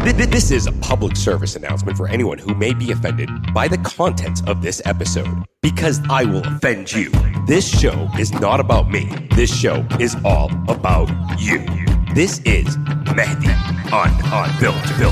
This is a public service announcement for anyone who may be offended by the contents of this episode, because I will offend you. This show is not about me. This show is all about you. This is Mahdi on Unfiltered.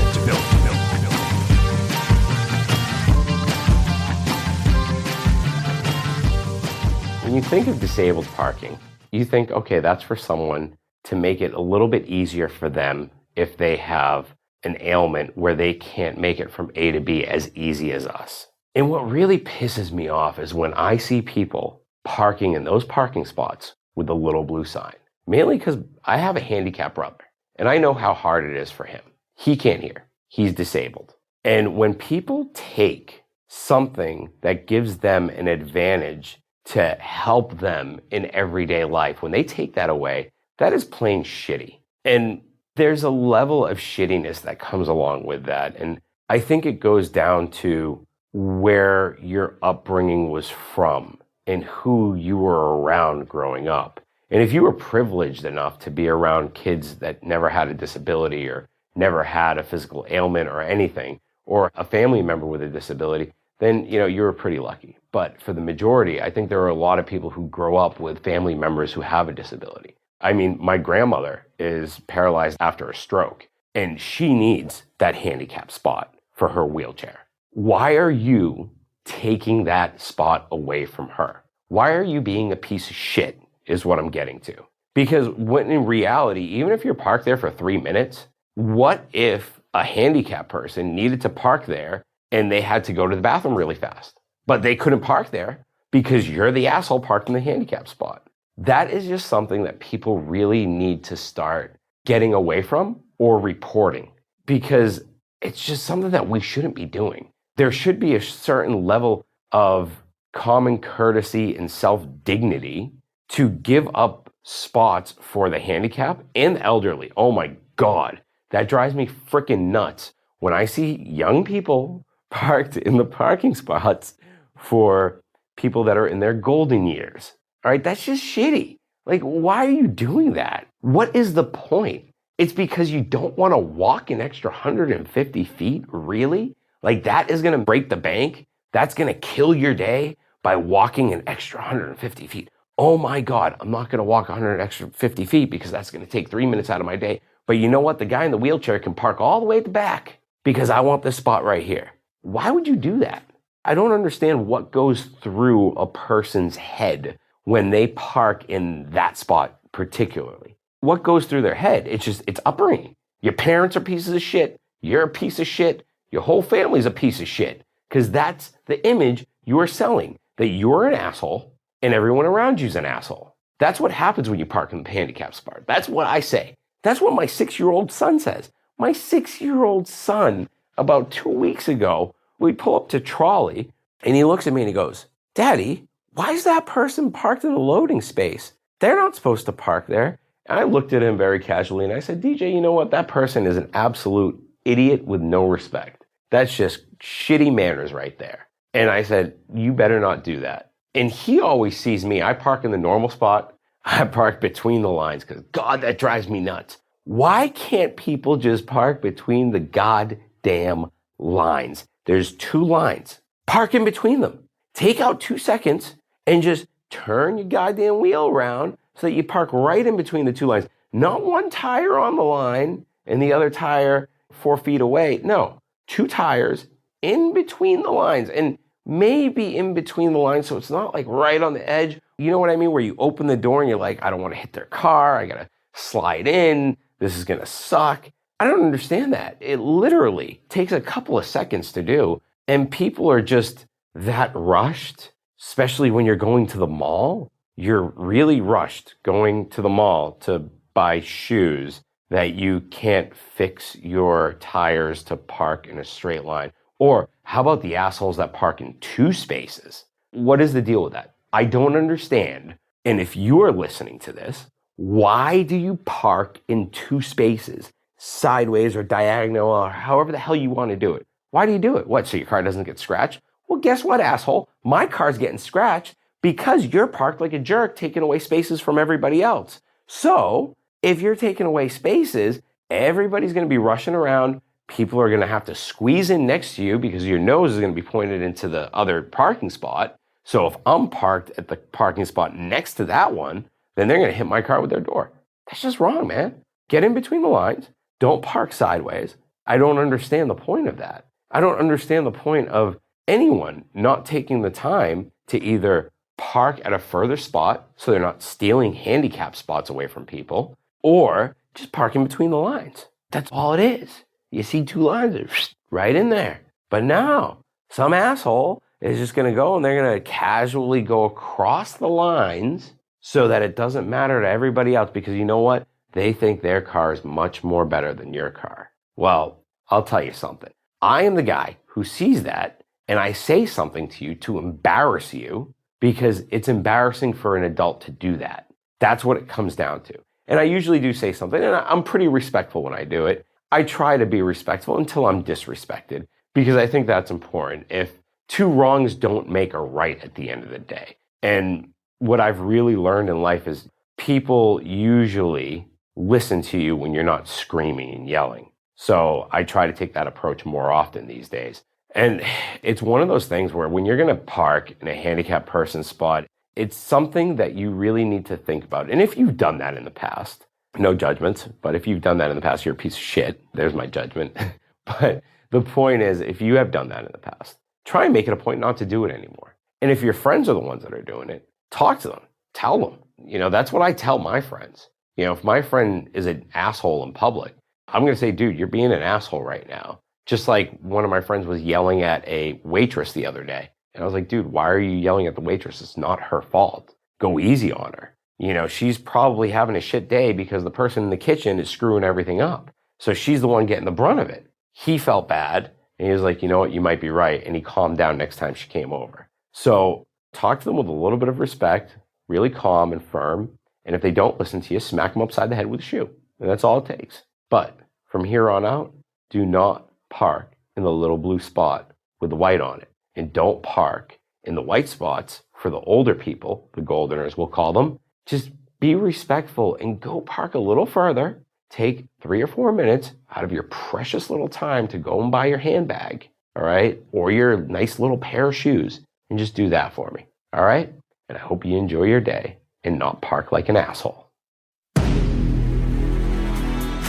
When you think of disabled parking, you think, okay, that's for someone to make it a little bit easier for them if they have an ailment where they can't make it from A to B as easy as us. And what really pisses me off is when I see people parking in those parking spots with the little blue sign. Mainly because I have a handicapped brother, and I know how hard it is for him. He can't hear. He's disabled. And when people take something that gives them an advantage to help them in everyday life, when they take that away, that is plain shitty. And there's a level of shittiness that comes along with that. And I think it goes down to where your upbringing was from and who you were around growing up. And if you were privileged enough to be around kids that never had a disability or never had a physical ailment or anything, or a family member with a disability, then you were pretty lucky. But for the majority, I think there are a lot of people who grow up with family members who have a disability. I mean, my grandmother is paralyzed after a stroke, and she needs that handicap spot for her wheelchair. Why are you taking that spot away from her? Why are you being a piece of shit is what I'm getting to. Because when in reality, even if you're parked there for 3 minutes, what if a handicapped person needed to park there and they had to go to the bathroom really fast, but they couldn't park there because you're the asshole parked in the handicap spot? That is just something that people really need to start getting away from or reporting, because it's just something that we shouldn't be doing. There should be a certain level of common courtesy and self-dignity to give up spots for the handicapped and the elderly. Oh my God, that drives me freaking nuts when I see young people parked in the parking spots for people that are in their golden years. All right, that's just shitty. Like, why are you doing that? What is the point? It's because you don't want to walk an extra 150 feet, really? Like, that is going to break the bank? That's going to kill your day by walking an extra 150 feet. Oh my God, I'm not going to walk 100 extra 50 feet because that's going to take 3 minutes out of my day. But you know what? The guy in the wheelchair can park all the way at the back because I want this spot right here. Why would you do that? I don't understand what goes through a person's head when they park in that spot particularly. What goes through their head? It's upbringing. Your parents are pieces of shit. You're a piece of shit. Your whole family's a piece of shit. Because that's the image you are selling, that you're an asshole and everyone around you's an asshole. That's what happens when you park in the handicap spot. That's what I say. That's what my 6-year-old son says. My 6-year-old son, about 2 weeks ago, we pull up to trolley and he looks at me and he goes, "Daddy, why is that person parked in the loading space? They're not supposed to park there." And I looked at him very casually and I said, "DJ, you know what? That person is an absolute idiot with no respect. That's just shitty manners right there." And I said, "You better not do that." And he always sees me. I park in the normal spot. I park between the lines because, God, that drives me nuts. Why can't people just park between the goddamn lines? There's 2 lines. Park in between them. Take out 2 seconds and just turn your goddamn wheel around so that you park right in between the 2 lines. Not one tire on the line and the other tire 4 feet away. No, 2 tires in between the lines, and maybe in between the lines so it's not like right on the edge. You know what I mean? Where you open the door and you're like, I don't want to hit their car. I got to slide in. This is going to suck. I don't understand that. It literally takes a couple of seconds to do, and people are just that rushed, especially when you're going to the mall. You're really rushed going to the mall to buy shoes that you can't fix your tires to park in a straight line. Or how about the assholes that park in 2 spaces? What is the deal with that? I don't understand. And if you are listening to this, why do you park in 2 spaces, sideways or diagonal or however the hell you want to do it? Why do you do it? What, so your car doesn't get scratched? Well, guess what, asshole? My car's getting scratched because you're parked like a jerk, taking away spaces from everybody else. So if you're taking away spaces, everybody's going to be rushing around, people are going to have to squeeze in next to you because your nose is going to be pointed into the other parking spot. So if I'm parked at the parking spot next to that one, then they're going to hit my car with their door. That's just wrong, man. Get in between the lines. Don't park sideways. I don't understand the point of that. I don't understand the point of anyone not taking the time to either park at a further spot so they're not stealing handicap spots away from people, or just park in between the lines. That's all it is. You see two lines, they're right in there. But now, some asshole is just going to go and they're going to casually go across the lines so that it doesn't matter to everybody else, because you know what? They think their car is much more better than your car. Well, I'll tell you something. I am the guy who sees that, and I say something to you to embarrass you, because it's embarrassing for an adult to do that. That's what it comes down to. And I usually do say something, and I'm pretty respectful when I do it. I try to be respectful until I'm disrespected, because I think that's important. If two wrongs don't make a right at the end of the day. And what I've really learned in life is people usually listen to you when you're not screaming and yelling. So I try to take that approach more often these days. And it's one of those things where when you're going to park in a handicapped person spot, it's something that you really need to think about. And if you've done that in the past, no judgments, but if you've done that in the past, you're a piece of shit. There's my judgment. But the point is, if you have done that in the past, try and make it a point not to do it anymore. And if your friends are the ones that are doing it, talk to them, tell them. That's what I tell my friends. If my friend is an asshole in public, I'm going to say, dude, you're being an asshole right now. Just like one of my friends was yelling at a waitress the other day. And I was like, dude, why are you yelling at the waitress? It's not her fault. Go easy on her. She's probably having a shit day because the person in the kitchen is screwing everything up. So she's the one getting the brunt of it. He felt bad. And he was like, you know what, you might be right. And he calmed down next time she came over. So talk to them with a little bit of respect, really calm and firm. And if they don't listen to you, smack them upside the head with a shoe. And that's all it takes. But from here on out, do not park in the little blue spot with the white on it. And don't park in the white spots for the older people, the goldeners we'll call them. Just be respectful and go park a little further. Take 3 or 4 minutes out of your precious little time to go and buy your handbag, all right? Or your nice little pair of shoes, and just do that for me, all right? And I hope you enjoy your day and not park like an asshole.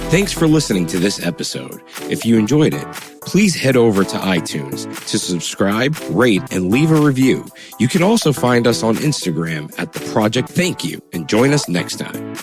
Thanks for listening to this episode. If you enjoyed it, please head over to iTunes to subscribe, rate, and leave a review. You can also find us on Instagram at The Project Thank You, and join us next time.